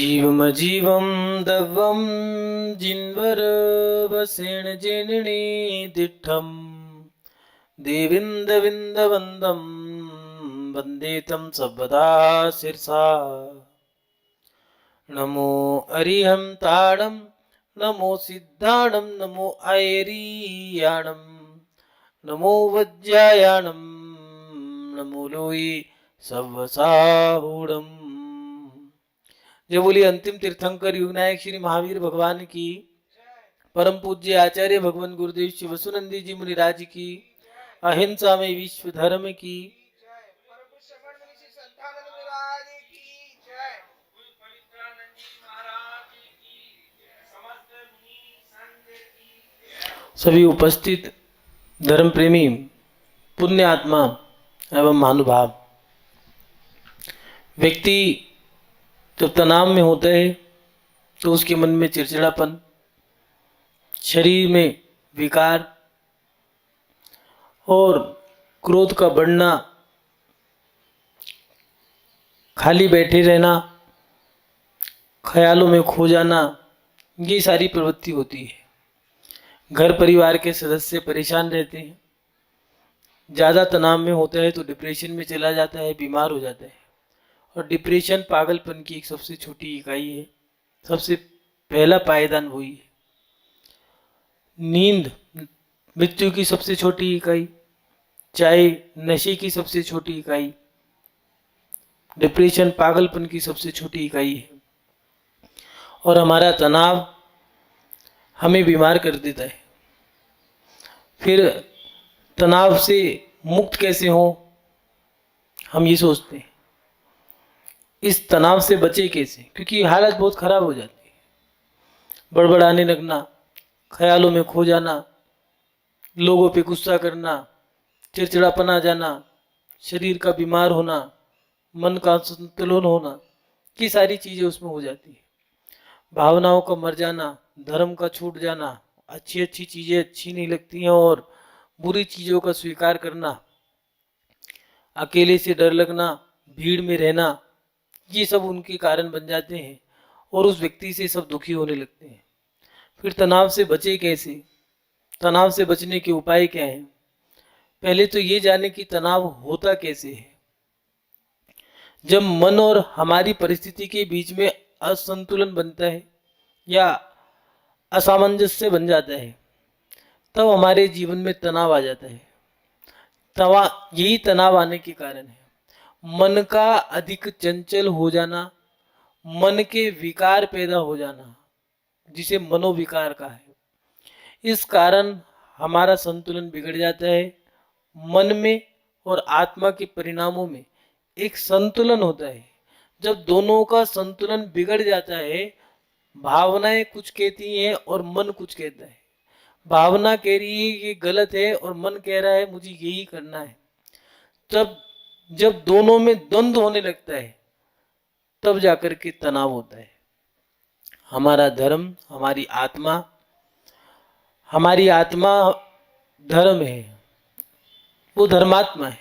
जीवमजीवं दवं जिन्वर वसेण जेनणी दिठं देविन्दविन्दवन्दं वन्दे तं सर्वदा शिरसा। नमो अरिहं ताडं नमो सिद्धाणं नमो ऐरियाणं नमो वज्रायाणं नमो लोई सवसाहूढ़ं। जय बोलिए अंतिम तीर्थंकर युगनायक श्री महावीर भगवान की, परम पूज्य आचार्य भगवान गुरुदेव श्री वसुनंदी जी मुनिराज की, अहिंसा में विश्व धर्म की। सभी उपस्थित धर्म प्रेमी पुण्य आत्मा एवं महानुभाव, व्यक्ति जब तनाव में होता है तो उसके मन में चिड़चिड़ापन, शरीर में विकार और क्रोध का बढ़ना, खाली बैठे रहना, ख्यालों में खो जाना, ये सारी प्रवृत्ति होती है। घर परिवार के सदस्य परेशान रहते हैं, ज़्यादा तनाव में होता है तो डिप्रेशन में चला जाता है, बीमार हो जाता है। और डिप्रेशन पागलपन की एक सबसे छोटी इकाई है, सबसे पहला पायदान वही है। नींद मृत्यु की सबसे छोटी इकाई, चाहे नशे की सबसे छोटी इकाई, डिप्रेशन पागलपन की सबसे छोटी इकाई है। और हमारा तनाव हमें बीमार कर देता है। फिर तनाव से मुक्त कैसे हो, हम ये सोचते हैं। इस तनाव से बचे कैसे, क्योंकि हालत बहुत खराब हो जाती है। बड़बड़ाने लगना, ख्यालों में खो जाना, लोगों पे गुस्सा करना, चिड़चिड़ापन आ जाना, शरीर का बीमार होना, मन का संतुलन होना, ये सारी चीज़ें उसमें हो जाती है। भावनाओं का मर जाना, धर्म का छूट जाना, अच्छी अच्छी चीज़ें अच्छी नहीं लगती हैं और बुरी चीज़ों का स्वीकार करना, अकेले से डर लगना, भीड़ में रहना, ये सब उनके कारण बन जाते हैं और उस व्यक्ति से सब दुखी होने लगते हैं। फिर तनाव से बचे कैसे, तनाव से बचने के उपाय क्या हैं? पहले तो ये जाने कि तनाव होता कैसे है। जब मन और हमारी परिस्थिति के बीच में असंतुलन बनता है या असामंजस्य बन जाता है, तब हमारे जीवन में तनाव आ जाता है। यही तनाव आने के कारण है मन का अधिक चंचल हो जाना, मन के विकार पैदा हो जाना, जिसे मनोविकार का है। इस कारण हमारा संतुलन बिगड़ जाता है। मन में और आत्मा के परिणामों में एक संतुलन होता है। जब दोनों का संतुलन बिगड़ जाता है, भावनाएं कुछ कहती हैं और मन कुछ कहता है। भावना कह रही है ये गलत है और मन कह रहा है मुझे यही करना है। तब जब दोनों में द्वंद्व होने लगता है, तब जाकर के तनाव होता है। हमारा धर्म, हमारी आत्मा धर्म है, वो धर्मात्मा है।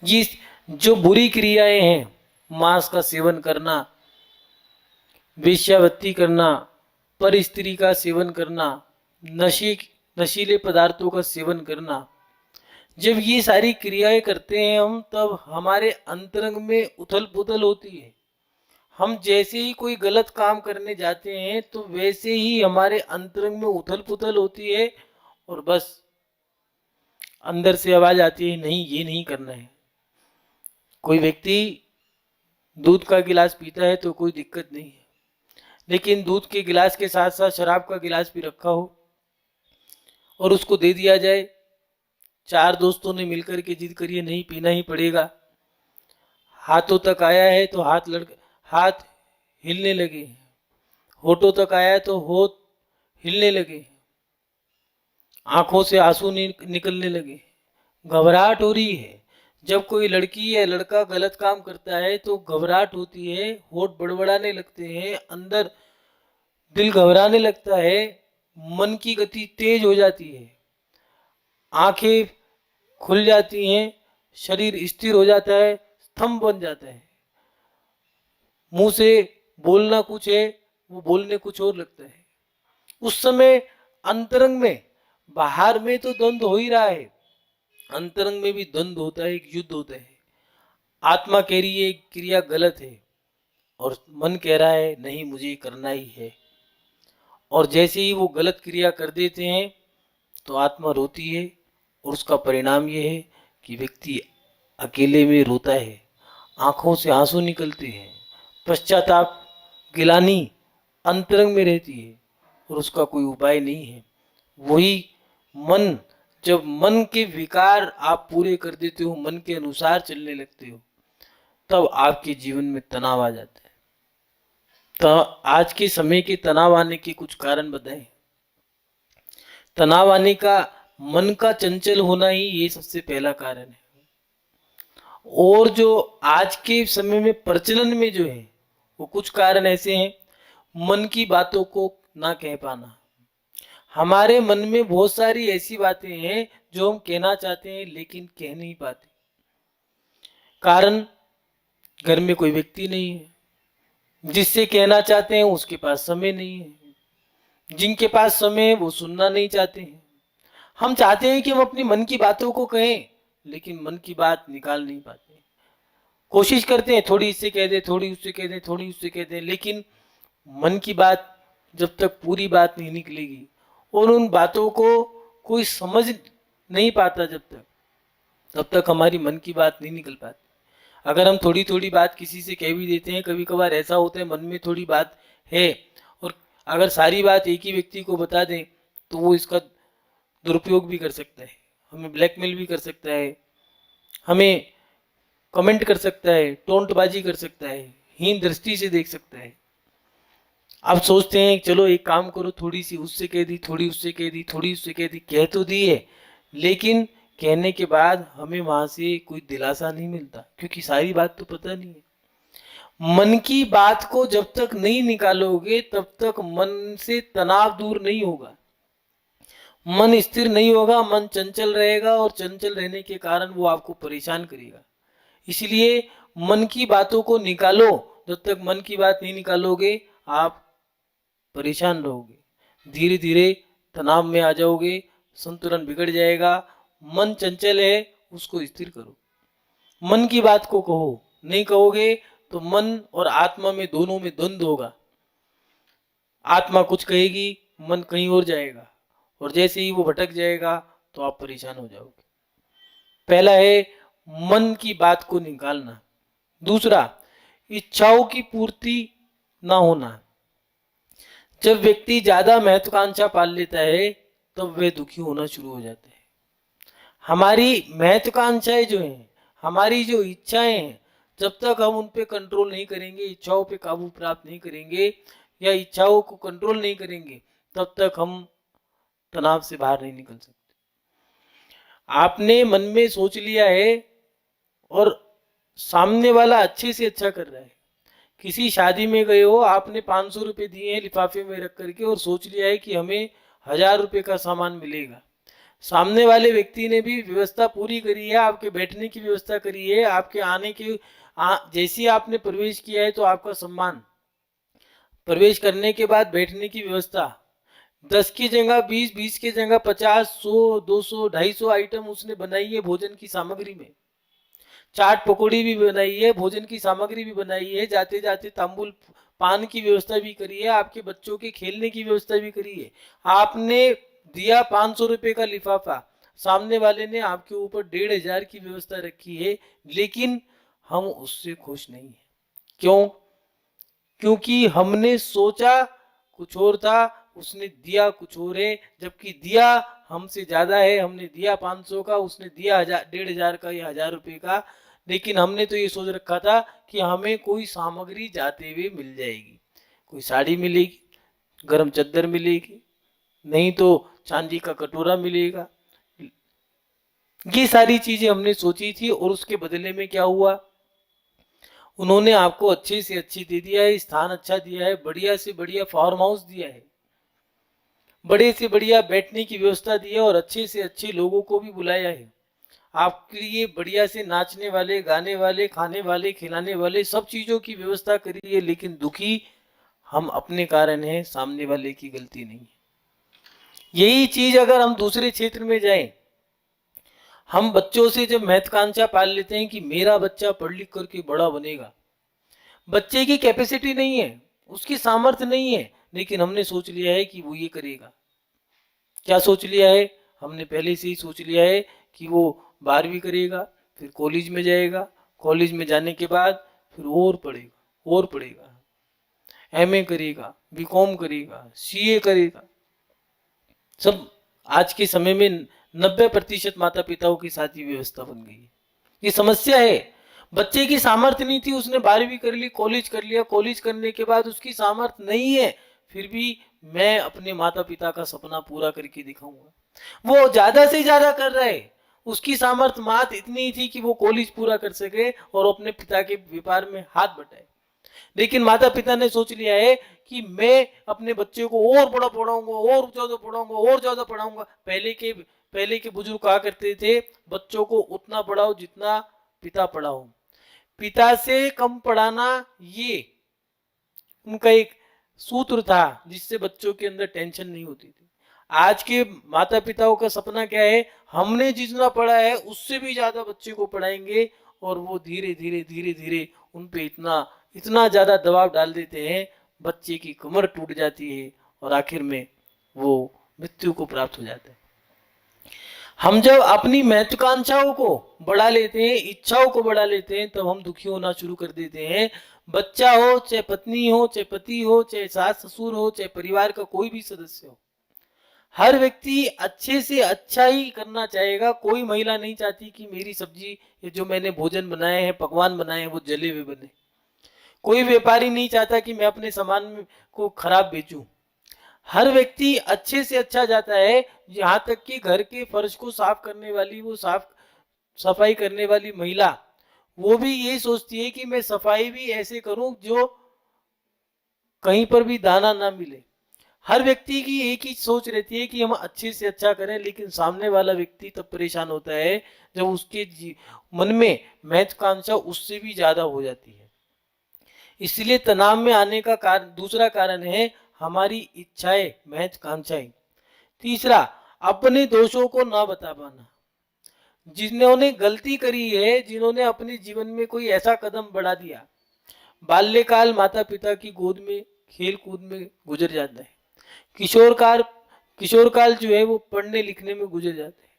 ये जो बुरी क्रियाएं हैं, मांस का सेवन करना, वेश्यावृत्ति करना, पर स्त्री का सेवन करना, नशीले पदार्थों का सेवन करना, जब ये सारी क्रियाएं करते हैं हम, तब हमारे अंतरंग में उथल पुथल होती है। हम जैसे ही कोई गलत काम करने जाते हैं तो वैसे ही हमारे अंतरंग में उथल पुथल होती है और बस अंदर से आवाज आती है नहीं ये नहीं करना है। कोई व्यक्ति दूध का गिलास पीता है तो कोई दिक्कत नहीं है, लेकिन दूध के गिलास के साथ साथ शराब का गिलास भी रखा हो और उसको दे दिया जाए, चार दोस्तों ने मिलकर के जिद करिए नहीं पीना ही पड़ेगा, हाथों तक आया है तो हाथ हिलने लगे, होठों तक आया तो होठ हिलने लगे, आंखों से आंसू निकलने लगे, घबराहट हो रही है। जब कोई लड़की या लड़का गलत काम करता है तो घबराहट होती है, होठ बड़बड़ाने लगते हैं, अंदर दिल घबराने लगता है, मन की गति तेज हो जाती है, आंखें खुल जाती हैं, शरीर स्थिर हो जाता है, स्तंभ बन जाता है, मुंह से बोलना कुछ है, वो बोलने कुछ और लगता है। उस समय अंतरंग में, बाहर में तो द्वंद्व हो ही रहा है, अंतरंग में भी द्वंद्व होता है, एक युद्ध होता है। आत्मा कह रही है क्रिया गलत है और मन कह रहा है नहीं मुझे करना ही है। और जैसे ही वो गलत क्रिया कर देते हैं तो आत्मा रोती है और उसका परिणाम ये है कि व्यक्ति अकेले में रोता है, आंखों से आंसू निकलते हैं, पश्चाताप गिलानी अंतरंग में रहती है और उसका कोई उपाय नहीं है। वही मन, जब मन के विकार आप पूरे कर देते हो, मन के अनुसार चलने लगते हो, तब आपके जीवन में तनाव आ जाता है। तो आज के समय के तनाव आने के कुछ कारण बताएं। तनाव आने का मन का चंचल होना ही ये सबसे पहला कारण है। और जो आज के समय में प्रचलन में जो है वो कुछ कारण ऐसे हैं। मन की बातों को ना कह पाना। हमारे मन में बहुत सारी ऐसी बातें हैं जो हम कहना चाहते हैं लेकिन कह नहीं पाते। कारण घर में कोई व्यक्ति नहीं है, जिससे कहना चाहते हैं उसके पास समय नहीं है, जिनके पास समय है वो सुनना नहीं चाहते हैं। हम चाहते हैं कि हम अपनी मन की बातों को कहें लेकिन मन की बात निकाल नहीं पाते। कोशिश करते हैं थोड़ी इससे कह दे, थोड़ी उससे कह दे, थोड़ी उससे कह दे, लेकिन मन की बात जब तक पूरी बात नहीं निकलेगी और उन बातों को कोई समझ नहीं पाता जब तक, तब तक हमारी मन की बात नहीं निकल पाती। अगर हम थोड़ी थोड़ी बात किसी से कह भी देते हैं, कभी कभार ऐसा होता है मन में थोड़ी बात है और अगर सारी बात एक ही व्यक्ति को बता दें तो वो इसका दुरुपयोग भी कर सकता है, हमें ब्लैकमेल भी कर सकता है, हमें कमेंट कर सकता है, टोंटबाजी कर सकता है, हीन दृष्टि से देख सकता है। आप सोचते हैं चलो एक काम करो, थोड़ी सी उससे कह दी, थोड़ी उससे कह दी, थोड़ी उससे कह दी, कह तो दी है लेकिन कहने के बाद हमें वहां से कोई दिलासा नहीं मिलता क्योंकि सारी बात तो पता नहीं है। मन की बात को जब तक नहीं निकालोगे तब तक मन से तनाव दूर नहीं होगा, मन स्थिर नहीं होगा, मन चंचल रहेगा और चंचल रहने के कारण वो आपको परेशान करेगा। इसलिए मन की बातों को निकालो। जब तक मन की बात नहीं निकालोगे आप परेशान रहोगे, धीरे धीरे तनाव में आ जाओगे, संतुलन बिगड़ जाएगा। मन चंचल है उसको स्थिर करो, मन की बात को कहो। नहीं कहोगे तो मन और आत्मा में दोनों में द्वंद्व होगा। आत्मा कुछ कहेगी, मन कहीं और जाएगा और जैसे ही वो भटक जाएगा तो आप परेशान हो जाओगे। पहला है मन की बात को निकालना। दूसरा, इच्छाओं की पूर्ति ना होना। जब व्यक्ति ज्यादा महत्वाकांक्षा पाल लेता है तब वह दुखी होना शुरू हो जाता है। हमारी महत्वाकांक्षाएं जो हैं, हमारी जो इच्छाएं हैं, जब तक हम उन पे कंट्रोल नहीं करेंगे, इच्छाओं पे काबू प्राप्त नहीं करेंगे या इच्छाओं को कंट्रोल नहीं करेंगे, तब तक हम तनाव से बाहर नहीं निकल सकते। आपने मन में सोच लिया है और सामने वाला अच्छे से अच्छा कर रहा है। किसी शादी में गए हो, आपने 500 रुपये दिए हैं लिफाफे में रख करके और सोच लिया है कि हमें 1000 रुपये का सामान मिलेगा। सामने वाले व्यक्ति ने भी व्यवस्था पूरी करी है, आपके बैठने की व्यवस्था करी है, आपके आने की जैसी आपने प्रवेश किया है तो आपका सम्मान, प्रवेश करने के बाद बैठने की व्यवस्था, 10 की जगह 20, 20 की जगह 50, 100, 200, 250 आइटम उसने बनाई है भोजन की सामग्री में। चाट पकौड़ी भी बनाई है, भोजन की सामग्री भी बनाई है, जाते जाते तांबुल पान की व्यवस्था भी करी है, आपके बच्चों के खेलने की व्यवस्था भी करी है। आपने दिया 500 रुपए का लिफाफा, सामने वाले ने आपके ऊपर 1500 की व्यवस्था रखी है, लेकिन हम उससे खुश नहीं है। क्यों? क्योंकि हमने सोचा कुछ और था, उसने दिया कुछ और है। जबकि दिया हमसे ज्यादा है, हमने दिया 500 का, उसने दिया 1500 का या 1000 रुपये का, लेकिन हमने तो ये सोच रखा था कि हमें कोई सामग्री जाते हुए मिल जाएगी, कोई साड़ी मिलेगी, गर्म चद्दर मिलेगी, नहीं तो चांदी का कटोरा मिलेगा। ये सारी चीजें हमने सोची थी और उसके बदले में क्या हुआ, उन्होंने आपको अच्छे से अच्छी दे दिया है, स्थान अच्छा दिया है, बढ़िया से बढ़िया फार्म हाउस दिया है, बड़े से बढ़िया बैठने की व्यवस्था दी है और अच्छे से अच्छे लोगों को भी बुलाया है। आपके लिए बढ़िया से नाचने वाले, गाने वाले, खाने वाले, खिलाने वाले सब चीजों की व्यवस्था करी है, लेकिन दुखी हम अपने कारण हैं, सामने वाले की गलती नहीं है। यही चीज अगर हम दूसरे क्षेत्र में जाएं, हम बच्चों से जब महत्वाकांक्षा पाल लेते हैं कि मेरा बच्चा पढ़ लिख करके बड़ा बनेगा, बच्चे की कैपेसिटी नहीं है, उसकी सामर्थ्य नहीं है, लेकिन हमने सोच लिया है कि वो ये करेगा। क्या सोच लिया है? हमने पहले से ही सोच लिया है कि वो 12वीं करेगा, फिर कॉलेज में जाएगा, कॉलेज में जाने के बाद फिर और पढ़ेगा, और पढ़ेगा, एमए करेगा, बीकॉम करेगा, सीए करेगा। सब आज के समय में 90% माता पिताओं की साथ ही व्यवस्था बन गई है। ये समस्या है। बच्चे की सामर्थ्य नहीं थी, उसने 12वीं कर ली, कॉलेज कर लिया, कॉलेज करने के बाद उसकी सामर्थ्य नहीं है, फिर भी मैं अपने माता पिता का सपना पूरा करके दिखाऊंगा। वो ज्यादा से ज्यादा कर रहा है, उसकी सामर्थ्य मात्र इतनी ही थी कि वो कॉलेज पूरा कर सके और अपने पिता के व्यापार में हाथ बटाए। लेकिन माता पिता ने सोच लिया है कि मैं अपने बच्चे को और बड़ा पढ़ाऊंगा, और ज्यादा पढ़ाऊंगा, और ज्यादा पढ़ाऊंगा। पहले के बुजुर्ग कहा करते थे, बच्चों को उतना पढ़ाओ जितना पिता पढ़ाओ। पिता से कम पढ़ाना, ये उनका एक सूत्र था जिससे बच्चों के अंदर टेंशन नहीं होती थी। आज के माता पिताओं का सपना क्या है? हमने जितना पढ़ा है उससे भी ज्यादा बच्चे को पढ़ाएंगे, और वो धीरे धीरे धीरे धीरे उन पे इतना इतना ज्यादा दबाव डाल देते हैं, बच्चे की कमर टूट जाती है और आखिर में वो मृत्यु को प्राप्त हो जाता है। हम जब अपनी महत्वाकांक्षाओं को बढ़ा लेते हैं, इच्छाओं को बढ़ा लेते हैं, तब हम दुखी होना शुरू कर देते हैं। बच्चा हो, चाहे पत्नी हो, चाहे पति हो, चाहे सास ससुर हो, चाहे परिवार का कोई भी सदस्य हो, हर व्यक्ति अच्छे से अच्छा ही करना चाहेगा। कोई महिला नहीं चाहती कि मेरी सब्जी, ये जो मैंने भोजन बनाए हैं, पकवान बनाए हैं, वो जले हुए बने। कोई व्यापारी नहीं चाहता कि मैं अपने सामान को खराब बेचूं। हर व्यक्ति अच्छे से अच्छा जाता है। यहाँ तक कि घर के फर्श को साफ करने वाली, वो सफाई करने वाली महिला, वो भी यही सोचती है कि मैं सफाई भी ऐसे करूं जो कहीं पर भी दाना ना मिले। हर व्यक्ति की एक ही सोच रहती है कि हम अच्छे से अच्छा करें, लेकिन सामने वाला व्यक्ति तब परेशान होता है जब उसके मन में महत्वाकांक्षा उससे भी ज्यादा हो जाती है। इसलिए तनाव में आने का दूसरा कारण है हमारी इच्छाएं, महत्वाकांक्षाएं। तीसरा, अपने दोषों को ना बता पाना। जिन्होंने गलती करी है, जिन्होंने अपने जीवन में कोई ऐसा कदम बढ़ा दिया, बाल्यकाल माता पिता की गोद में खेल कूद में गुजर जाता है। किशोर काल जो है वो पढ़ने लिखने में गुजर जाता है।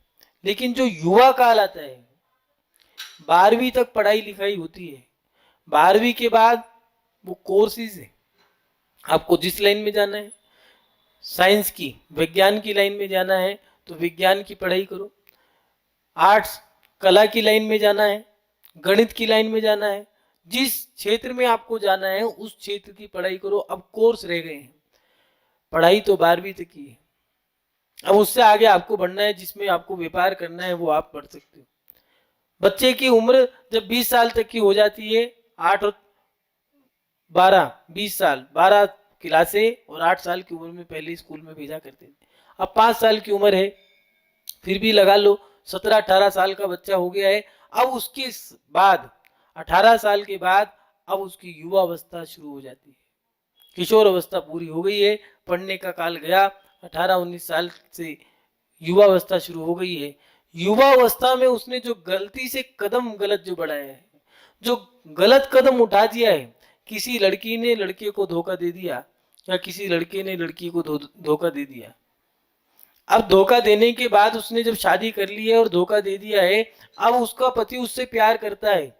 लेकिन जो युवा काल आता है, 12वीं तक पढ़ाई लिखाई होती है। 12वीं के बाद वो कोर्सेज है, आपको जिस लाइन में जाना है, साइंस की, विज्ञान की लाइन में जाना है तो विज्ञान की पढ़ाई करो। आर्ट्स, कला की लाइन में जाना है, गणित की लाइन में जाना है, जिस क्षेत्र में आपको जाना है उस क्षेत्र की पढ़ाई करो। अब कोर्स रह गए हैं, पढ़ाई तो 12वीं तक की है। अब उससे आगे आपको बढ़ना है, जिसमें आपको व्यापार करना है वो आप पढ़ सकते हो। बच्चे की उम्र जब 20 साल तक की हो जाती है, 8 और 12, 20 साल, 12 क्लासें और 8 साल की उम्र में पहले स्कूल में भेजा करते थे। अब 5 साल की उम्र है, फिर भी लगा लो 17-18 साल का बच्चा हो गया है। अब उसके बाद 18 साल के बाद अब उसकी युवा अवस्था शुरू हो जाती है। किशोर अवस्था पूरी हो गई है, पढ़ने का काल गया, 18-19 साल से युवा अवस्था शुरू हो गई है। युवा अवस्था में उसने जो गलती से कदम गलत जो बढ़ाया है, जो गलत कदम उठा दिया है, किसी लड़की ने लड़के को धोखा दे दिया या किसी लड़के ने लड़की को धोखा दे दिया। अब धोखा देने के बाद उसने जब शादी कर ली है और धोखा दे दिया है, अब उसका पति उससे प्यार करता है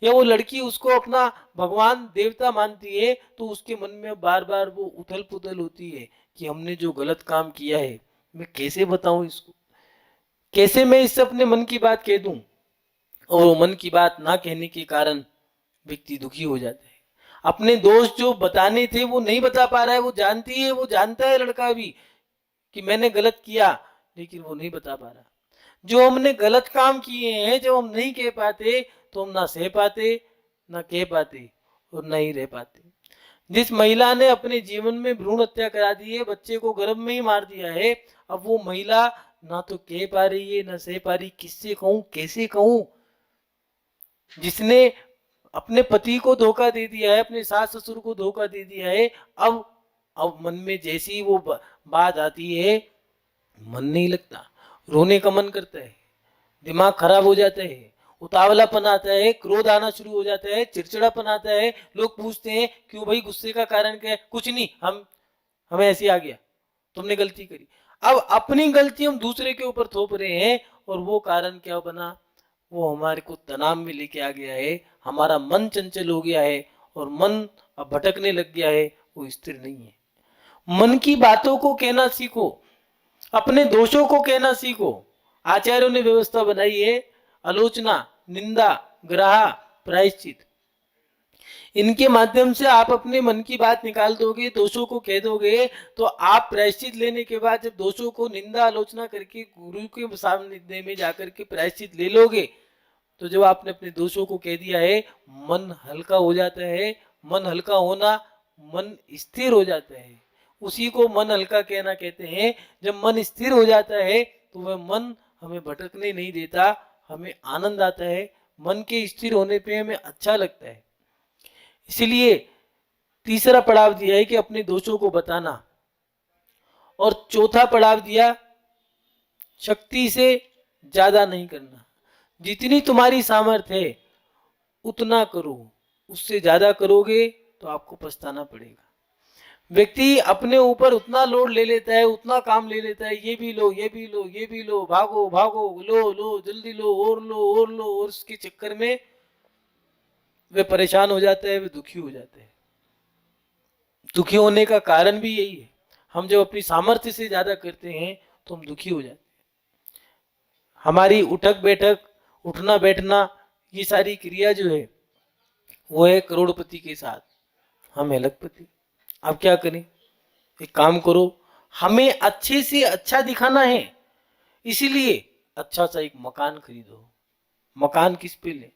या वो लड़की उसको अपना भगवान देवता मानती है, तो उसके मन में बार बार वो उथल पुथल होती है कि हमने जो गलत काम किया है, मैं कैसे बताऊं इसको, कैसे मैं इससे अपने मन की बात कह दूं। और वो मन की बात ना कहने के कारण व्यक्ति दुखी हो जाता है। अपने दोस्त जो बताने थे वो नहीं बता पा रहा है, वो जानता है लड़का भी कि मैंने गलत किया, लेकिन वो नहीं बता पा रहा। जो हमने गलत काम किए हैं, जब हम नहीं कह पाते तो हम ना सह पाते, ना कह पाते और ना ही रह पाते। जिस महिला ने अपने जीवन में भ्रूण हत्या करा दी है, बच्चे को गर्भ में ही मार दिया है, अब वो महिला ना तो कह पा रही है ना सह पा रही, किससे कहूं कैसे कहूं। जिसने अपने पति को धोखा दे दिया है, अपने सास ससुर को धोखा दे दिया है, अब मन में जैसी वो बात आती है, मन नहीं लगता, रोने का मन करता है, दिमाग खराब हो जाता है, उतावलापन आता है, क्रोध आना शुरू हो जाता है, चिड़चिड़ापन आता है। लोग पूछते हैं क्यों भाई, गुस्से का कारण क्या है? कुछ नहीं, हमें ऐसे आ गया, तुमने गलती करी। अब अपनी गलती हम दूसरे के ऊपर थोप रहे हैं, और वो कारण क्या बना? वो हमारे को तनाव में लेके आ गया है, हमारा मन चंचल हो गया है, और मन अब भटकने लग गया है, वो स्थिर नहीं है। मन की बातों को कहना सीखो, अपने दोषों को कहना सीखो। आचार्यों ने व्यवस्था बनाई है, आलोचना, निंदा, ग्राह, प्रायश्चित। इनके माध्यम से आप अपने मन की बात निकाल दोगे, दोषों को कह दोगे, तो आप प्रायश्चित लेने के बाद जब दोषों को निंदा आलोचना करके गुरु के सामने में जाकर के प्रायश्चित ले लोगे, तो जब आपने अपने दोषों को कह दिया है, मन हल्का हो जाता है। मन हल्का होना, मन स्थिर हो जाता है, उसी को मन हल्का कहना कहते हैं। जब मन स्थिर हो जाता है तो वह मन हमें भटकने नहीं देता, हमें आनंद आता है, मन के स्थिर होने पे हमें अच्छा लगता है। इसलिए तीसरा पड़ाव दिया है कि अपने दोषों को बताना, और चौथा पड़ाव दिया शक्ति से ज्यादा नहीं करना। जितनी तुम्हारी सामर्थ्य है उतना करो, उससे ज्यादा करोगे तो आपको पछताना पड़ेगा। व्यक्ति अपने ऊपर उतना लोड ले लेता है, उतना काम ले लेता है, ये भी लो, ये भी लो, ये भी लो, भागो भागो, लो लो, जल्दी लो, और लो और लो, और उसके चक्कर में वे परेशान हो जाते हैं, वे दुखी हो जाते हैं। दुखी होने का कारण भी यही है, हम जब अपनी सामर्थ्य से ज्यादा करते हैं तो हम दुखी हो जाते हैं। हमारी उठक बैठक, उठना बैठना, ये सारी क्रिया जो है वो है करोड़पति के साथ, हम है लखपति। अब क्या करें? एक काम करो, हमें अच्छे से अच्छा दिखाना है, इसीलिए अच्छा सा एक मकान खरीदो। मकान किस पे ले?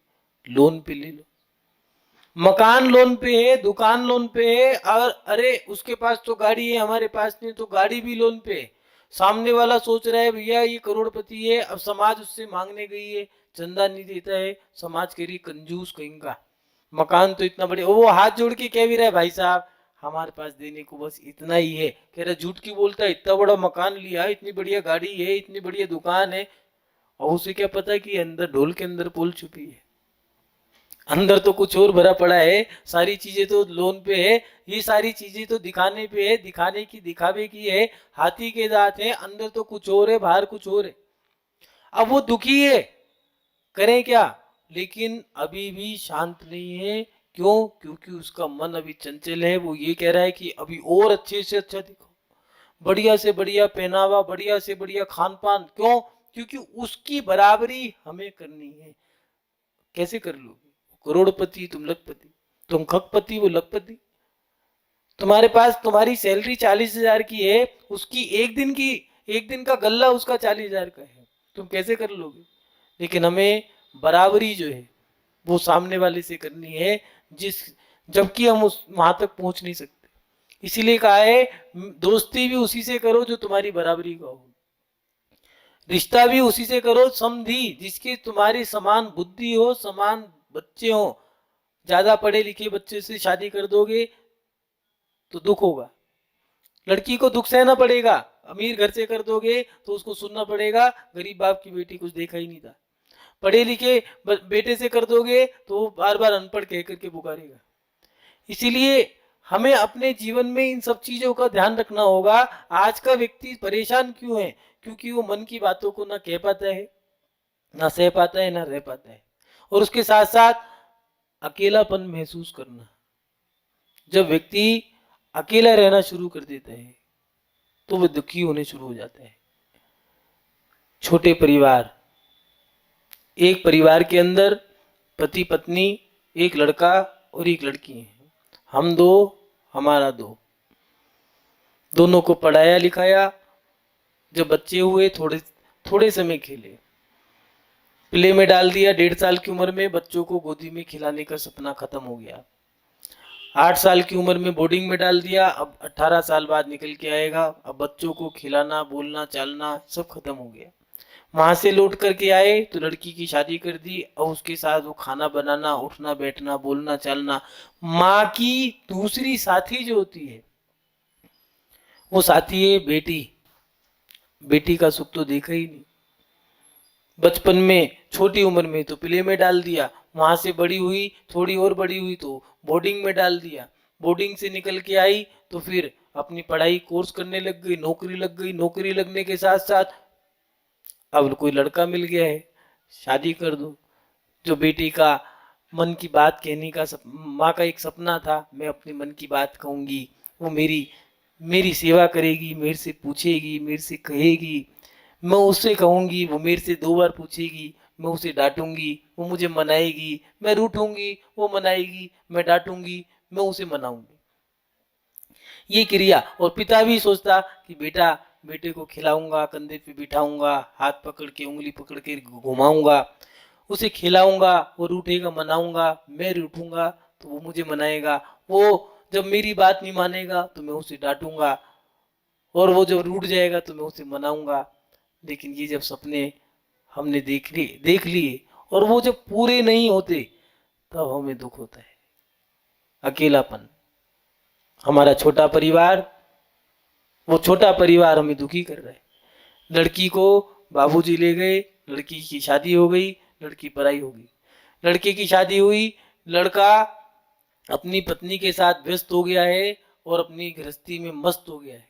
लोन पे ले लो। मकान लोन पे है, दुकान लोन पे है, और अरे उसके पास तो गाड़ी है, हमारे पास नहीं, तो गाड़ी भी लोन पे है। सामने वाला सोच रहा है भैया ये करोड़पति है, अब समाज उससे मांगने गई है, चंदा नहीं देता है, समाज कह रही कंजूस कहीं का, मकान तो इतना बड़े, वो हाथ जोड़ के कह भी रहा है भाई साहब हमारे पास देने को बस इतना ही है। कह रहा झूठ की बोलता है, इतना बड़ा मकान लिया, इतनी बढ़िया गाड़ी है, इतनी बढ़िया दुकान है, और उसे क्या पता कि अंदर ढोल के अंदर पोल छुपी है, अंदर तो कुछ और भरा पड़ा है। सारी चीजें तो लोन पे है, ये सारी चीजें तो दिखाने पे है, दिखाने की, दिखावे की है, हाथी के दांत है, अंदर तो कुछ और है, बाहर कुछ और है। अब वो दुखी है, करें क्या? लेकिन अभी भी शांत नहीं है। क्यों? क्योंकि उसका मन अभी चंचल है, वो ये कह रहा है कि अभी और अच्छे से अच्छा दिखो, बढ़िया से बढ़िया पहनावा, बढ़िया से बढ़िया खान पान। क्यों? क्योंकि उसकी बराबरी हमें करनी है। कैसे कर लोगे? करोड़पति, तुम लखपति, तुम खकपति, वो लखपति। तुम्हारे पास तुम्हारी सैलरी 40,000 की है, उसकी एक दिन का गल्ला उसका 40,000 का है, तुम कैसे कर लोगे? लेकिन हमें बराबरी जो है वो सामने वाले से करनी है, जबकि हम उस वहां तक पहुंच नहीं सकते। इसीलिए कहा है दोस्ती भी उसी से करो जो तुम्हारी बराबरी का हो, रिश्ता भी उसी से करो समधी जिसकी तुम्हारी समान बुद्धि हो, समान बच्चे हो। ज्यादा पढ़े लिखे बच्चे से शादी कर दोगे तो दुख होगा, लड़की को दुख सहना पड़ेगा। अमीर घर से कर दोगे तो उसको सुनना पड़ेगा, गरीब बाप की बेटी कुछ देखा ही नहीं था। पढ़े लिखे बेटे से कर दोगे तो वो बार बार अनपढ़ कह करके पुकारेगा। इसीलिए हमें अपने जीवन में इन सब चीजों का ध्यान रखना होगा। आज का व्यक्ति परेशान क्यों है? क्योंकि वो मन की बातों को ना कह पाता है, ना सह पाता है, ना रह पाता है। और उसके साथ साथ अकेलापन महसूस करना। जब व्यक्ति अकेला रहना शुरू कर देता है तो वह दुखी होने शुरू हो जाता है। छोटे परिवार, एक परिवार के अंदर पति पत्नी, एक लड़का और एक लड़की है, हम दो, हमारा दो, दोनों को पढ़ाया लिखाया। जब बच्चे हुए थोड़े थोड़े समय खेले, प्ले में डाल दिया, 1.5 साल की उम्र में बच्चों को गोदी में खिलाने का सपना खत्म हो गया। 8 साल की उम्र में बोर्डिंग में डाल दिया, अब 18 साल बाद निकल के आएगा। अब बच्चों को खिलाना, बोलना, चालना सब खत्म हो गया। वहां से लौट करके आए तो लड़की की शादी कर दी, और उसके साथ वो खाना बनाना, उठना बैठना, बोलना चालना। माँ की दूसरी साथी जो होती है, वो साथी है बेटी। बेटी का सुख तो देखा ही नहीं। बचपन में छोटी उम्र में तो प्ले में डाल दिया, वहां से बड़ी हुई, थोड़ी और बड़ी हुई तो बोर्डिंग में डाल दिया। बोर्डिंग से निकल के आई तो फिर अपनी पढ़ाई कोर्स करने लग गई, नौकरी लग गई। नौकरी लगने के साथ साथ अब कोई लड़का मिल गया है, शादी कर दो। जो बेटी का मन की बात कहने का माँ का एक सपना था, मैं अपने मन की बात कहूंगी, वो मेरी मेरी सेवा करेगी, मेरे से पूछेगी, मेरे से कहेगी, मैं उससे कहूंगी, वो मेरे से 2 बार पूछेगी, मैं उसे डांटूंगी, वो मुझे मनाएगी, मैं रूठूंगी, वो मनाएगी, मैं डांटूंगी, मैं उसे मनाऊंगी। ये क्रिया। और पिता भी सोचता कि बेटा, बेटे को खिलाऊंगा, कंधे पे बिठाऊंगा, हाथ पकड़ के, उंगली पकड़ के घुमाऊंगा, उसे खिलाऊंगा, वो रूठेगा, मनाऊंगा, मैं रूठूंगा तो वो मुझे मनाएगा, वो जब मेरी बात नहीं मानेगा तो मैं उसे डांटूंगा, और वो जब रूठ जाएगा तो मैं उसे मनाऊंगा। लेकिन ये जब सपने हमने देख लिए और वो जब पूरे नहीं होते, तब हमें दुख होता है। अकेलापन, हमारा छोटा परिवार, वो छोटा परिवार हमें दुखी कर रहा है। लड़की को बाबूजी ले गए, लड़की की शादी हो गई, लड़की पराई हो गई। लड़के की शादी हुई, लड़का अपनी पत्नी के साथ व्यस्त हो गया है और अपनी गृहस्थी में मस्त हो गया है।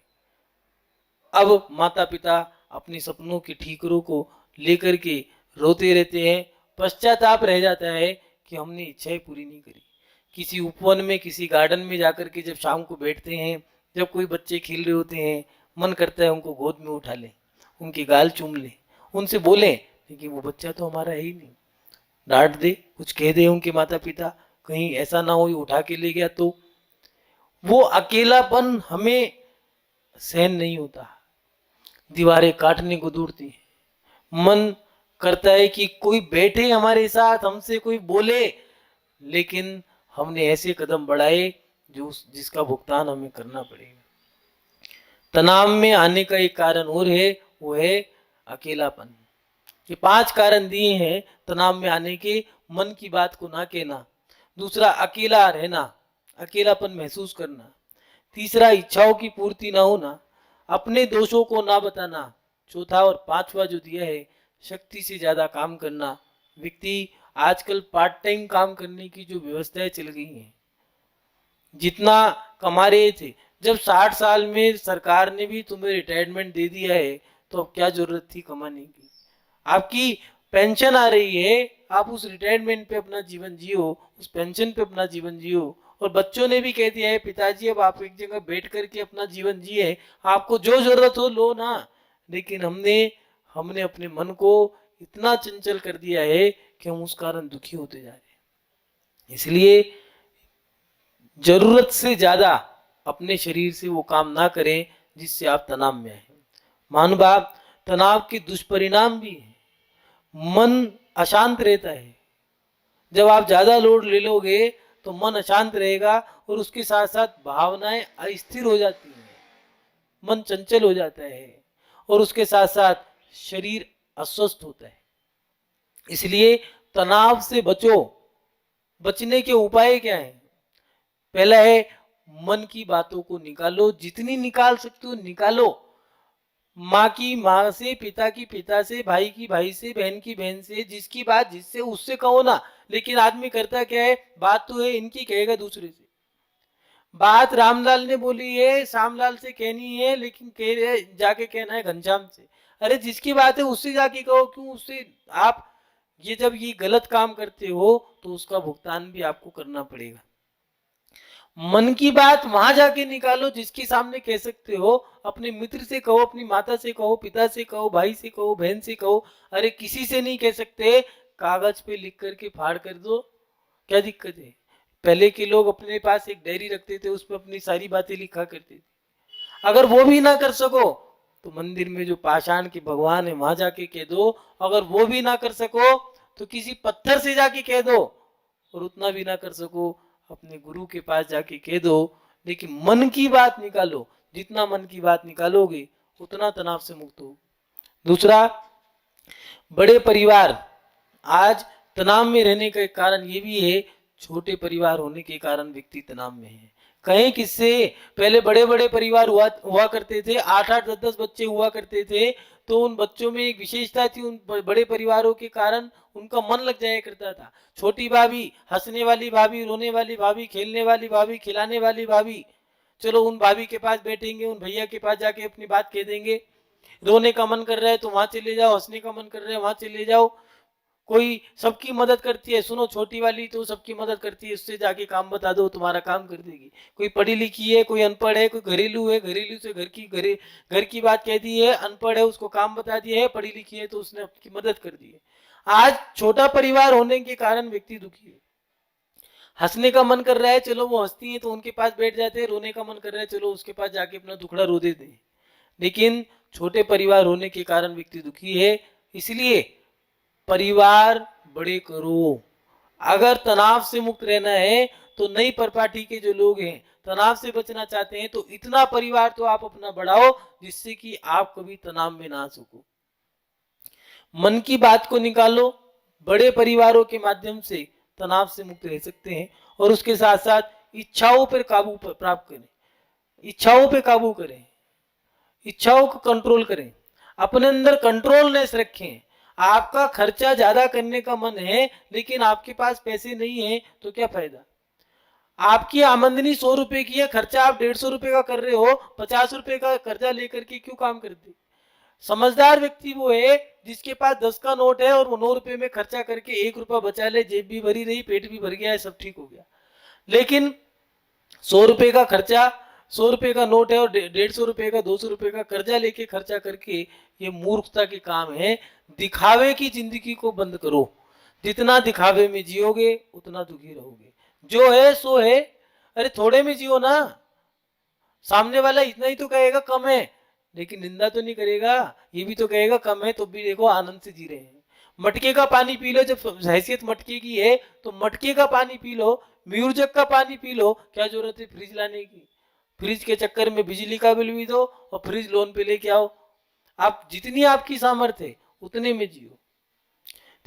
अब माता पिता अपने सपनों के ठीकरों को लेकर के रोते रहते हैं। पश्चाताप रह जाता है कि हमने इच्छाएं पूरी नहीं करी। किसी उपवन में, किसी गार्डन में जाकर के जब शाम को बैठते हैं, जब कोई बच्चे खेल रहे होते हैं, मन करता है उनको गोद में उठा लें, उनकी गाल चूम लें, उनसे बोलें, लेकिन वो बच्चा तो हमारा है ही नहीं। डांट दे, कुछ कह दे उनके माता पिता, कहीं ऐसा ना हो उठा के ले गया तो। वो अकेलापन हमें सहन नहीं होता, दीवारें काटने को दौड़ती हैं। मन करता है कि कोई बैठे हमारे साथ, हमसे कोई बोले, लेकिन हमने ऐसे कदम बढ़ाए जो जिसका भुगतान हमें करना पड़ेगा। तनाव में आने का एक कारण और है, वो है अकेलापन। ये 5 कारण दिए हैं तनाव में आने के। मन की बात को ना कहना, दूसरा अकेला रहना, अकेलापन महसूस करना, तीसरा इच्छाओं की पूर्ति ना होना, अपने दोषों को ना बताना, चौथा और पांचवा जो दिया है, शक्ति से ज्यादा काम करना। व्यक्ति आजकल पार्ट टाइम काम करने की जो व्यवस्थाएं चल गई हैं, जितना कमा रहे थे, जब 60 साल में सरकार ने भी तुम्हें रिटायरमेंट दे दिया है, तो अब क्या जरूरत थी कमाने की। आपकी पेंशन आ रही है, आप उस रिटायरमेंट पे अपना जीवन जियो, उस पेंशन पे अपना जीवन जियो। और बच्चों ने भी कह दिया है, पिताजी अब आप एक जगह बैठ करके अपना जीवन जिए, आपको जो जरूरत हो लो ना। लेकिन हमने हमने अपने मन को इतना चंचल कर दिया है कि हम उस कारण दुखी होते जा रहे हैं। इसलिए जरूरत से ज्यादा अपने शरीर से वो काम ना करें जिससे आप तनाव में आए। महानुभाव, तनाव के दुष्परिणाम भी है। मन अशांत रहता है। जब आप ज्यादा लोड ले लोगे तो मन अशांत रहेगा, और उसके साथ साथ भावनाएं अस्थिर हो जाती हैं, मन चंचल हो जाता है, और उसके साथ साथ शरीर अस्वस्थ होता है। इसलिए तनाव से बचो। बचने के उपाय क्या है? पहला है, मन की बातों को निकालो, जितनी निकाल सकते हो निकालो। माँ की माँ से, पिता की पिता से, भाई की भाई से, बहन की बहन से, जिसकी बात जिससे उससे कहो ना। लेकिन आदमी करता क्या है, बात तो है इनकी, कहेगा दूसरे से। बात रामलाल ने बोली है, श्यामलाल से कहनी है, लेकिन जाके कहना है घनश्याम से। अरे जिसकी बात है उससे जाके कहो, क्यों उससे आप ये जब ये गलत काम करते हो तो उसका भुगतान भी आपको करना पड़ेगा। मन की बात वहां जाके निकालो जिसके सामने कह सकते हो। अपने मित्र से कहो, अपनी माता से कहो, पिता से कहो, भाई से कहो, बहन से कहो। अरे किसी से नहीं कह सकते, कागज पे लिख करके फाड़ कर दो, क्या दिक्कत है। पहले के लोग अपने पास एक डायरी रखते थे, उसमें अपनी सारी बातें लिखा करते थे। अगर वो भी ना कर सको तो मंदिर में जो पाषाण के भगवान है वहां जाके कह दो। अगर वो भी ना कर सको तो किसी पत्थर से जाके कह दो। और उतना भी ना कर सको, अपने गुरु के पास जाके कह दो, लेकिन मन की बात निकालो। जितना मन की बात निकालोगे उतना तनाव से मुक्त हो। दूसरा, बड़े परिवार आज तनाव में रहने का एक कारण ये भी है, छोटे परिवार होने के कारण व्यक्ति तनाव में है। कहें किससे, पहले बड़े बड़े परिवार हुआ करते थे, 8-8 10-10 बच्चे हुआ करते थे, तो उन बच्चों में एक विशेषता थी, उन बड़े परिवारों के कारण उनका मन लग जाया करता था। छोटी भाभी, हंसने वाली भाभी, रोने वाली भाभी, खेलने वाली भाभी, खिलाने वाली भाभी, चलो उन भाभी के पास बैठेंगे, उन भैया के पास जाके अपनी बात कह देंगे। रोने का मन कर रहा है तो वहां चले जाओ, हंसने का मन कर रहा है वहां चले जाओ। कोई सबकी मदद करती है, सुनो छोटी वाली तो सबकी मदद करती है, उससे जाके काम बता दो, तुम्हारा काम कर देगी। कोई पढ़ी लिखी है, कोई अनपढ़ है, कोई घरेलू है, घरेलू से घर की बात कह दी है, अनपढ़ है उसको काम बता दिया है, पढ़ी लिखी है तो उसने आपकी मदद कर दी है। आज छोटा परिवार होने के कारण व्यक्ति दुखी है। हंसने का मन कर रहा है, चलो वो हंसती है तो उनके पास बैठ जाते हैं, रोने का मन कर रहा है, चलो उसके पास जाके अपना दुखड़ा रो देते हैं। लेकिन छोटे परिवार होने के कारण व्यक्ति दुखी है। इसलिए परिवार बड़े करो। अगर तनाव से मुक्त रहना है तो नई परिपाटी के जो लोग हैं, तनाव से बचना चाहते हैं, तो इतना परिवार तो आप अपना बढ़ाओ जिससे कि आप कभी तनाव में ना आ सको। मन की बात को निकालो। बड़े परिवारों के माध्यम से तनाव से मुक्त रह सकते हैं। और उसके साथ साथ इच्छाओं पर काबू प्राप्त करें, इच्छाओं पे काबू करें, इच्छाओं को कंट्रोल करें, अपने अंदर कंट्रोलनेस रखें। आपका खर्चा ज्यादा करने का मन है लेकिन आपके पास पैसे नहीं है तो क्या फायदा। आपकी आमदनी 100 रुपए की है, खर्चा आप 150 रुपए का कर रहे हो, 50 रुपए का कर्जा लेकर के क्यों काम करते। समझदार व्यक्ति वो है जिसके पास 10 का नोट है और वो 9 रुपए में खर्चा करके 1 रुपया बचा ले, जेब भी भरी रही, पेट भी भर गया है, सब ठीक हो गया। लेकिन 100 रुपए का खर्चा, 100 रुपए का नोट है और 150 रुपए का, 200 रुपए का कर्जा लेके खर्चा करके, ये मूर्खता के काम है। दिखावे की जिंदगी को बंद करो। जितना दिखावे में जियोगे उतना दुखी रहोगे। जो है सो है। अरे थोड़े में जियो ना। सामने वाला इतना ही तो कहेगा कम है, लेकिन निंदा तो नहीं करेगा। ये भी तो कहेगा कम है तो भी देखो आनंद से जी रहे हैं। मटके का पानी पी लो, जब हैसियत मटके की है तो मटके का पानी पी लो, म्यूर जग का पानी पी लो। क्या जरूरत है फ्रिज लाने की। फ्रिज के चक्कर में बिजली का बिल भी दो और फ्रिज लोन पे लेके आओ। आप जितनी आपकी सामर्थ्य है उतने में जियो।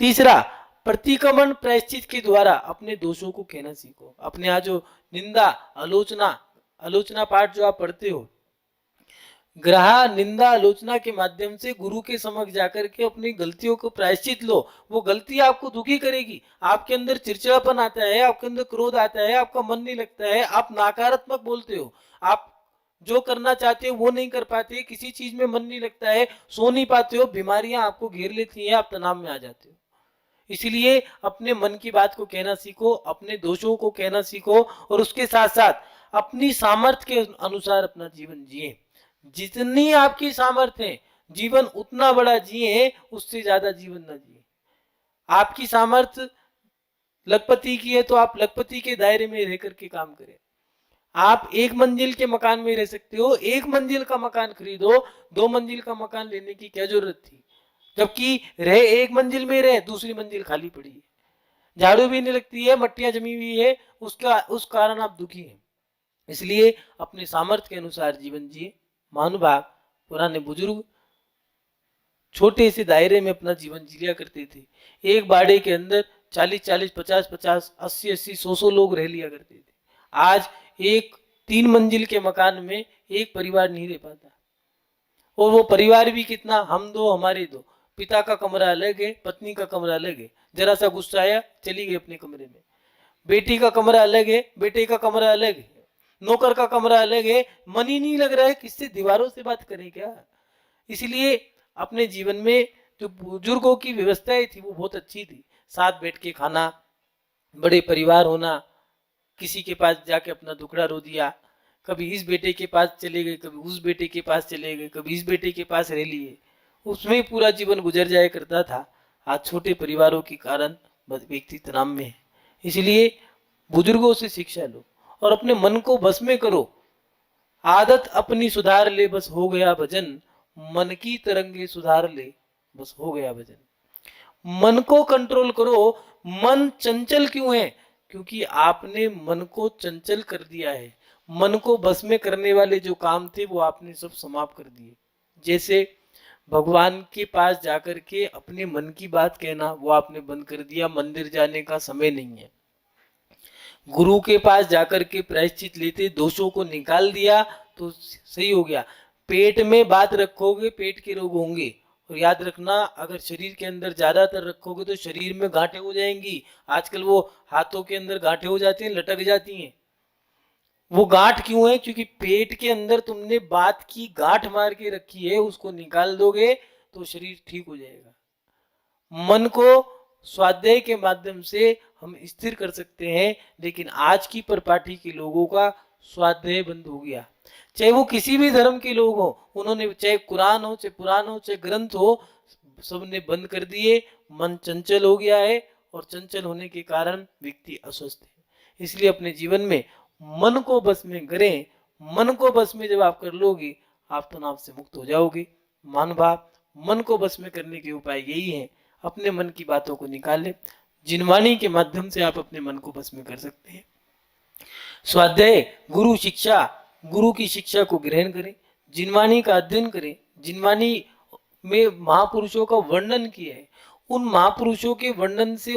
तीसरा, प्रतिक्रमण प्रायश्चित के द्वारा अपने दोषों को कहना सीखो। अपने यहाँ जो निंदा, आलोचना पाठ जो आप पढ़ते हो, ग्रह निंदा आलोचना के माध्यम से गुरु के समक्ष जाकर के अपनी गलतियों को प्रायश्चित लो। वो गलती आपको दुखी करेगी, आपके अंदर चिड़चिड़ापन आता है, आपके अंदर क्रोध आता है, आपका मन नहीं लगता है, आप नकारात्मक बोलते हो, आप जो करना चाहते हो वो नहीं कर पाते, किसी चीज में मन नहीं लगता है, सो नहीं पाते हो, बीमारियां आपको घेर लेती हैं, आप तनाव में आ जाते हो। इसलिए अपने मन की बात को कहना सीखो, अपने दोषों को कहना सीखो और उसके साथ साथ अपनी सामर्थ्य के अनुसार अपना जीवन जिए। जितनी आपकी सामर्थ्य है जीवन उतना बड़ा जिए, उससे ज्यादा जीवन ना जिए। आपकी सामर्थ्य लखपति की है तो आप लखपति के दायरे में रह करके काम करें। आप 1 मंजिल के मकान में रह सकते हो, 1 मंजिल का मकान खरीदो, 2 मंजिल का मकान लेने की क्या जरूरत थी। जबकि रहे 1 मंजिल में रहे, दूसरी मंजिल खाली पड़ी है, झाड़ू भी नहीं लगती है, मट्टियां जमी हुई है, उस कारण आप दुखी हैं। इसलिए अपने सामर्थ्य के अनुसार जीवन जिए। महानुभाव पुराने बुजुर्ग छोटे से दायरे में अपना जीवन जी लिया करते थे। एक बाड़े के अंदर 40-40, 50-50, 80-80, 100-100 लोग रह लिया करते थे। आज एक 3 मंजिल के मकान में एक परिवार नहीं रह पाता। और वो परिवार भी कितना, हम दो हमारे दो, पिता का कमरा अलग है, पत्नी का कमरा अलग है, जरा सा गुस्सा आया चली गई अपने कमरे में। बेटी का कमरा अलग है, बेटे का कमरा अलग है, नौकर का कमरा अलग है। मन ही नहीं लग रहा है, किससे दीवारों से बात करें क्या। इसलिए अपने जीवन में जो बुजुर्गों की व्यवस्थाएं थी वो बहुत अच्छी थी। साथ बैठ के खाना, बड़े परिवार होना, किसी के पास जाके अपना दुखड़ा रो दिया, कभी इस बेटे के पास चले गए, कभी उस बेटे के पास चले गए, कभी इस बेटे के पास रह लिए, उसमें ही पूरा जीवन गुजर जाया करता था। आज छोटे परिवारों के कारण व्यक्ति तनाव में है। इसलिए बुजुर्गों से शिक्षा लो और अपने मन को बस में करो। आदत अपनी सुधार ले, बस हो गया भजन, मन की तरंगे सुधार ले, बस हो गया भजन। मन को कंट्रोल करो। मन चंचल क्यों है, क्योंकि आपने मन को चंचल कर दिया है। मन को बस में करने वाले जो काम थे वो आपने सब समाप्त कर दिए। जैसे भगवान के पास जाकर के अपने मन की बात कहना वो आपने बंद कर दिया, मंदिर जाने का समय नहीं है। गुरु के पास जाकर के प्रायश्चित लेते, दोषों को निकाल दिया तो सही हो गया। पेट में बात रखोगे पेट के रोग होंगे, और याद रखना अगर शरीर के अंदर ज्यादातर रखोगे तो शरीर में गांठें हो जाएंगी। आजकल वो हाथों के अंदर गांठें हो जाती हैं, लटक जाती हैं। वो गांठ क्यों है? क्योंकि पेट के अंदर तुमने बात की गांठ मार के रखी है, उसको निकाल दोगे तो शरीर ठीक हो जाएगा। मन को स्वाध्याय के माध्यम से हम स्थिर कर सकते हैं, लेकिन आज की परिपाटी के लोगों का स्वाध्याय बंद हो गया। चाहे वो किसी भी धर्म के लोग हो, उन्होंने चाहे कुरान हो, चाहे पुराण हो, चाहे ग्रंथ हो, सबने बंद कर दिए। मन चंचल हो गया है, और चंचल होने के कारण व्यक्ति अस्वस्थ है। इसलिए अपने जीवन में मन को बस में करें। मन को बस में जब आप कर लोगे, आप तनाव से मुक्त हो जाओगे। महानुभाव, मन को बस में करने के उपाय यही है, अपने मन की बातों को निकालें। जिनवाणी के माध्यम से आप अपने मन को बस में कर सकते हैं। स्वाध्याय, गुरु शिक्षा, गुरु की शिक्षा को ग्रहण करें, जिनवाणी का अध्ययन करें। जिनवाणी में महापुरुषों का वर्णन किया है, उन महापुरुषों के वर्णन से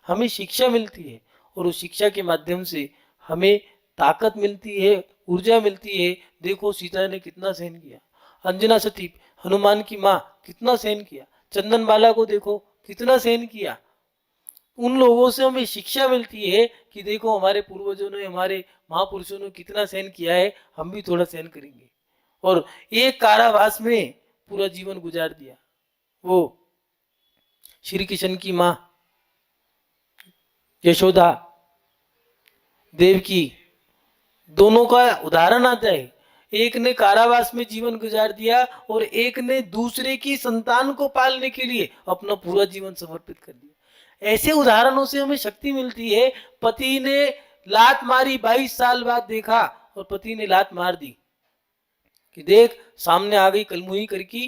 हमें शिक्षा मिलती है, और उस शिक्षा के माध्यम से हमें ताकत मिलती है, ऊर्जा मिलती है। देखो सीता ने कितना सहन किया, अंजना सती हनुमान की माँ कितना सहन किया, चंदन बाला को देखो कितना सहन किया। उन लोगों से हमें शिक्षा मिलती है कि देखो हमारे पूर्वजों ने, हमारे महापुरुषों ने कितना सहन किया है, हम भी थोड़ा सहन करेंगे। और एक कारावास में पूरा जीवन गुजार दिया। वो श्री कृष्ण की माँ यशोदा, देवकी, दोनों का उदाहरण आता है। एक ने कारावास में जीवन गुजार दिया, और एक ने दूसरे की संतान को पालने के लिए अपना पूरा जीवन समर्पित कर दिया। ऐसे उदाहरणों से हमें शक्ति मिलती है। पति ने लात मारी, 22 साल बाद देखा, और पति ने लात मार दी कि देख सामने आ गई कलमुही करके,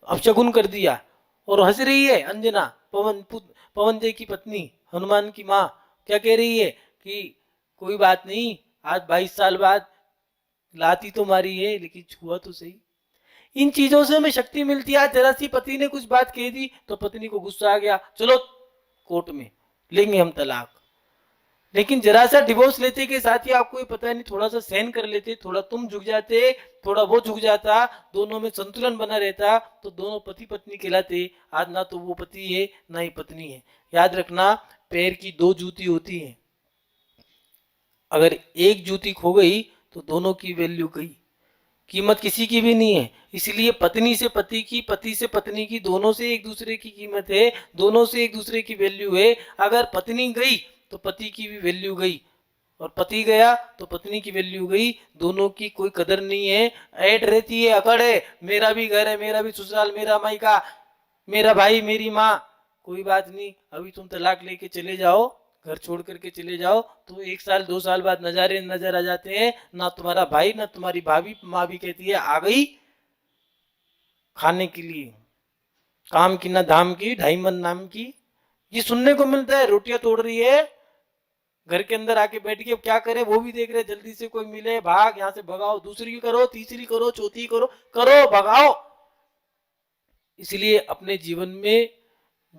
अपशगुन कर दिया, और हंस रही है अंजना, पवन जय की पत्नी, हनुमान की माँ, क्या कह रही है कि कोई बात नहीं, आज 22 साल बाद लाती तो मारी है, लेकिन छुआ तो सही। इन चीजों से हमें शक्ति मिलती है। जरा सी पति ने कुछ बात कह दी तो पत्नी को गुस्सा आ गया, चलो कोर्ट में लेंगे हम तलाक। लेकिन जरा सा डिवोर्स लेते के साथ ही आपको ये पता नहीं, थोड़ा सा सहन कर लेते, थोड़ा तुम झुक जाते, थोड़ा वो झुक जाता, दोनों में संतुलन बना रहता, तो दोनों पति पत्नी कहलाते। आज ना तो वो पति है ना ही पत्नी है। याद रखना, पैर की 2 जूती होती है, अगर एक जूती खो गई तो दोनों की वैल्यू गई, कीमत किसी की भी नहीं है। इसलिए पत्नी से पति की, पति से पत्नी की, दोनों से एक दूसरे की कीमत है, दोनों से एक दूसरे की वैल्यू है। अगर पत्नी गई तो पति की भी वैल्यू गई, और पति गया तो पत्नी की वैल्यू गई। दोनों की कोई कदर नहीं है, ऐड रहती है, अकड़ है, मेरा भी घर है, मेरा भी ससुराल, मेरा मायका, मेरा भाई, मेरी माँ। कोई बात नहीं, अभी तुम तलाक लेके चले जाओ, घर छोड़ करके चले जाओ, तो 1 साल 2 साल बाद नजारे नजर आ जाते हैं। ना तुम्हारा भाई, ना तुम्हारी भाभी, माँ भी कहती है आ गई खाने के लिए, काम की ना धाम की, ढाई मन नाम की। ये सुनने को मिलता है। रोटियां तोड़ रही है, घर के अंदर आके बैठ के, क्या करे वो भी देख रहे, जल्दी से कोई मिले, भाग यहाँ से, भगाओ, दूसरी करो, तीसरी करो, चौथी करो, करो भगाओ। इसलिए अपने जीवन में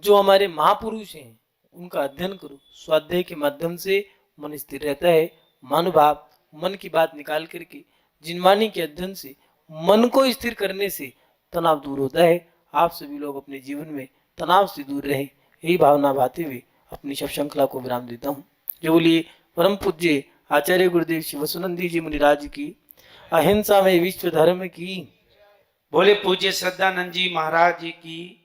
जो हमारे महापुरुष हैं उनका अध्ययन करो। स्वाध्याय के माध्यम से मन स्थिर रहता है। महानुभाव, मन की बात निकाल करके जिनवाणी के अध्ययन से, मन को स्थिर करने से तनाव दूर होता है। आप सभी लोग अपने जीवन में तनाव से दूर रहें, यही भावना भाते हुए अपनी शब्द श्रृंखला को विराम देता हूँ। जो बोलिए परम पूज्य आचार्य गुरुदेव श्री वसुनंदी जी मुनिराज की, अहिंसा में विश्व धर्म की। बोले पूज्य श्रद्धानंद जी महाराज जी की।